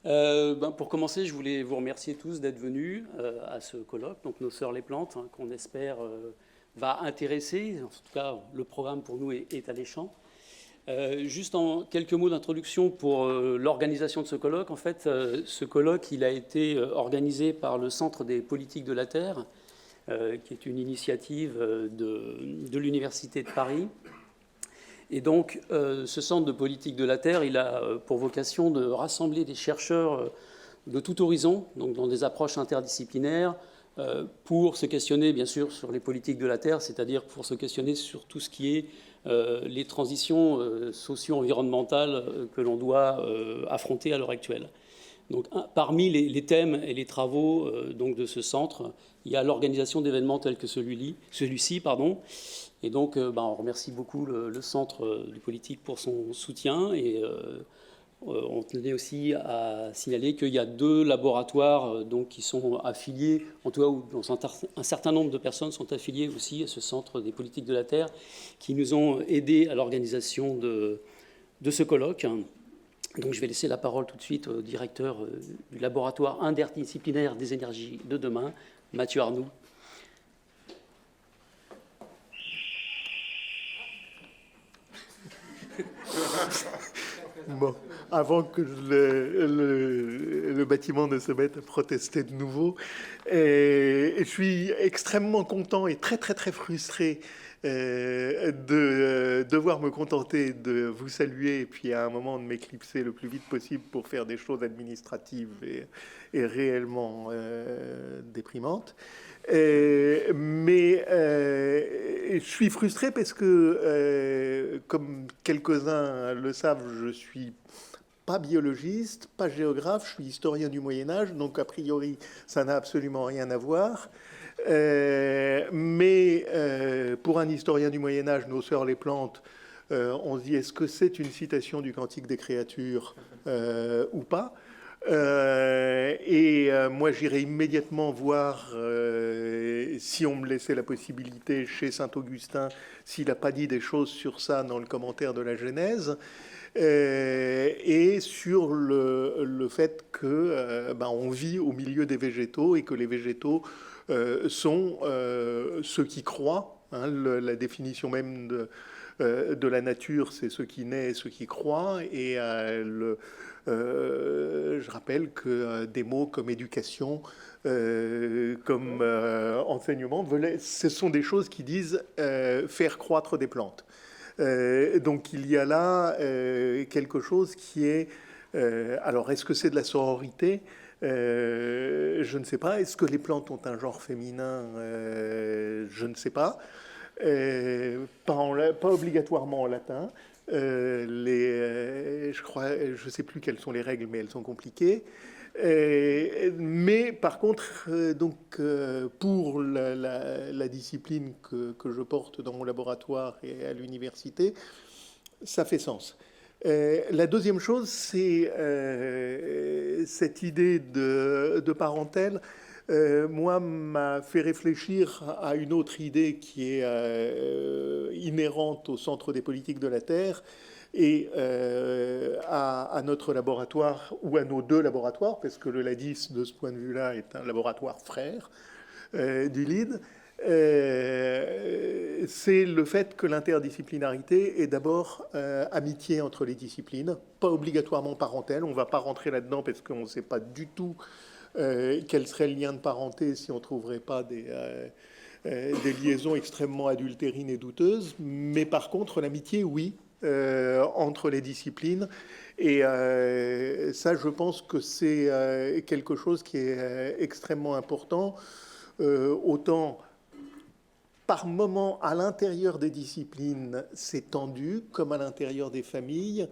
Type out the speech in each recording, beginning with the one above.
Pour commencer, je voulais vous remercier tous d'être venus à ce colloque, donc Nos Sœurs les Plantes, hein, qu'on espère va intéresser. En tout cas, le programme pour nous est alléchant. Juste en quelques mots d'introduction pour l'organisation de ce colloque. En fait, ce colloque, il a été organisé par le Centre des politiques de la Terre, qui est une initiative de l'Université de Paris. Et donc, ce centre de politique de la Terre, il a pour vocation de rassembler des chercheurs de tout horizon, donc dans des approches interdisciplinaires, pour se questionner, bien sûr, sur les politiques de la Terre, c'est-à-dire pour se questionner sur tout ce qui est les transitions socio-environnementales que l'on doit affronter à l'heure actuelle. Donc, parmi les thèmes et les travaux donc de ce centre, il y a l'organisation d'événements tels que celui-ci, et donc, on remercie beaucoup le Centre de politique pour son soutien. Et on tenait aussi à signaler qu'il y a 2 laboratoires donc, qui sont affiliés, en tout cas où un certain nombre de personnes sont affiliées aussi à ce Centre des politiques de la Terre, qui nous ont aidés à l'organisation de ce colloque. Donc, je vais laisser la parole tout de suite au directeur du laboratoire interdisciplinaire des énergies de demain, Mathieu Arnoux. Bon, avant que le bâtiment ne se mette à protester de nouveau, je suis extrêmement content et très très très frustré de devoir me contenter de vous saluer et puis à un moment de m'éclipser le plus vite possible pour faire des choses administratives et réellement déprimantes. Mais je suis frustré parce que, comme quelques-uns le savent, je suis pas biologiste, pas géographe, je suis historien du Moyen-Âge, donc a priori, ça n'a absolument rien à voir. Mais pour un historien du Moyen-Âge, Nos Sœurs les Plantes, on se dit, est-ce que c'est une citation du Cantique des créatures ou pas? Moi, j'irai immédiatement voir si on me laissait la possibilité chez Saint-Augustin, s'il n'a pas dit des choses sur ça dans le commentaire de la Genèse, et sur le fait que on vit au milieu des végétaux et que les végétaux sont ceux qui croient. Hein, la définition même de la nature, c'est ce qui naît et ce qui croit. Et je rappelle que des mots comme éducation, comme enseignement, ce sont des choses qui disent faire croître des plantes. Donc il y a là quelque chose qui est... alors est-ce que c'est de la sororité? Je ne sais pas. Est-ce que les plantes ont un genre féminin? Je ne sais pas. Pas obligatoirement en latin. Je crois, je ne sais plus quelles sont les règles, mais elles sont compliquées. Mais par contre, pour la discipline que je porte dans mon laboratoire et à l'université, ça fait sens. La deuxième chose, c'est cette idée de parentèle. Moi, m'a fait réfléchir à une autre idée qui est inhérente au Centre des politiques de la Terre et à notre laboratoire, ou à nos 2 laboratoires, parce que le LADIS, de ce point de vue-là, est un laboratoire frère du LID. C'est le fait que l'interdisciplinarité est d'abord amitié entre les disciplines, pas obligatoirement parentèle. On ne va pas rentrer là-dedans parce qu'on ne sait pas du tout quel serait le lien de parenté si on ne trouverait pas des liaisons extrêmement adultérines et douteuses. Mais par contre, l'amitié, oui, entre les disciplines. Et ça, je pense que c'est quelque chose qui est extrêmement important. Autant par moment, à l'intérieur des disciplines, c'est tendu, comme à l'intérieur des familles.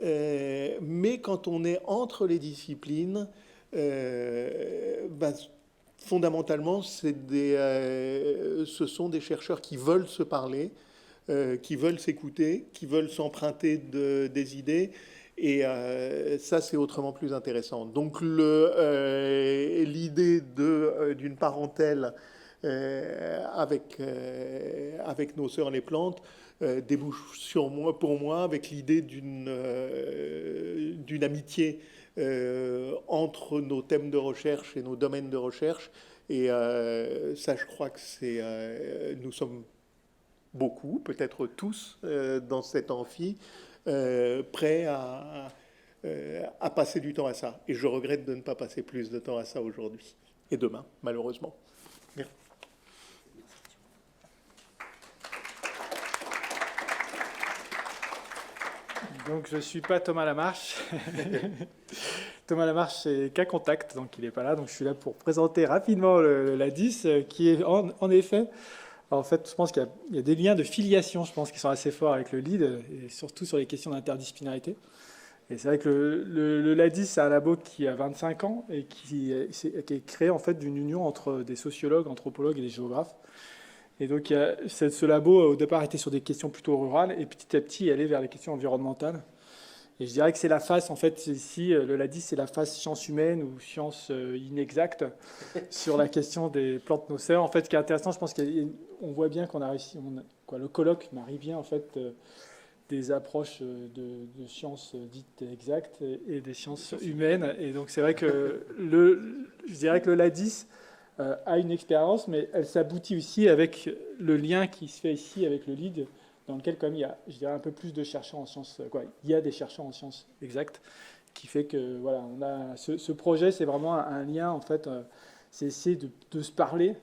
Mais quand on est entre les disciplines, fondamentalement, ce sont des chercheurs qui veulent se parler, qui veulent s'écouter, qui veulent s'emprunter des idées. Et ça, c'est autrement plus intéressant. Donc l'idée d'une parentèle avec Nos Sœurs les Plantes débouche pour moi avec l'idée d'une d'une amitié entre nos thèmes de recherche et nos domaines de recherche. Et ça, je crois que nous sommes beaucoup, peut-être tous, dans cet amphi, prêts à passer du temps à ça. Et je regrette de ne pas passer plus de temps à ça aujourd'hui et demain, malheureusement. Merci. Donc, je ne suis pas Thomas Lamarche. Thomas Lamarche est qu'à contact, donc il n'est pas là. Donc, je suis là pour présenter rapidement le LADIS, qui est en effet... En fait, je pense qu'il y a des liens de filiation, je pense, qui sont assez forts avec le LEAD, et surtout sur les questions d'interdisciplinarité. Et c'est vrai que le LADIS, c'est un labo qui a 25 ans et qui est créé en fait d'une union entre des sociologues, anthropologues et des géographes. Et donc, ce labo, au départ, était sur des questions plutôt rurales, et petit à petit, il allait vers les questions environnementales. Et je dirais que c'est la face, en fait, ici, le LADIS, c'est la face sciences humaines ou sciences inexactes sur la question des plantes noceurs. En fait, ce qui est intéressant, je pense qu'on voit bien qu'on a réussi, le colloque marie bien, en fait, des approches de sciences dites exactes et des sciences humaines. Et donc, c'est vrai que je dirais que le LADIS a une expérience, mais elle s'aboutit aussi avec le lien qui se fait ici avec le LEAD, dans lequel, comme il y a, je dirais, un peu plus de chercheurs en sciences, il y a des chercheurs en sciences exactes, qui fait que, voilà, on a ce projet, c'est vraiment un lien, en fait, c'est essayer de se parler,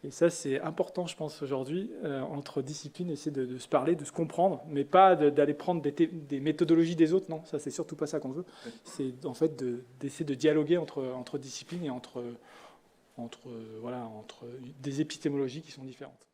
et ça, c'est important, je pense, aujourd'hui, entre disciplines, essayer de se parler, de se comprendre, mais pas d'aller prendre des méthodologies des autres, non, ça, c'est surtout pas ça qu'on veut, c'est, en fait, d'essayer de dialoguer entre disciplines et entre des épistémologies qui sont différentes.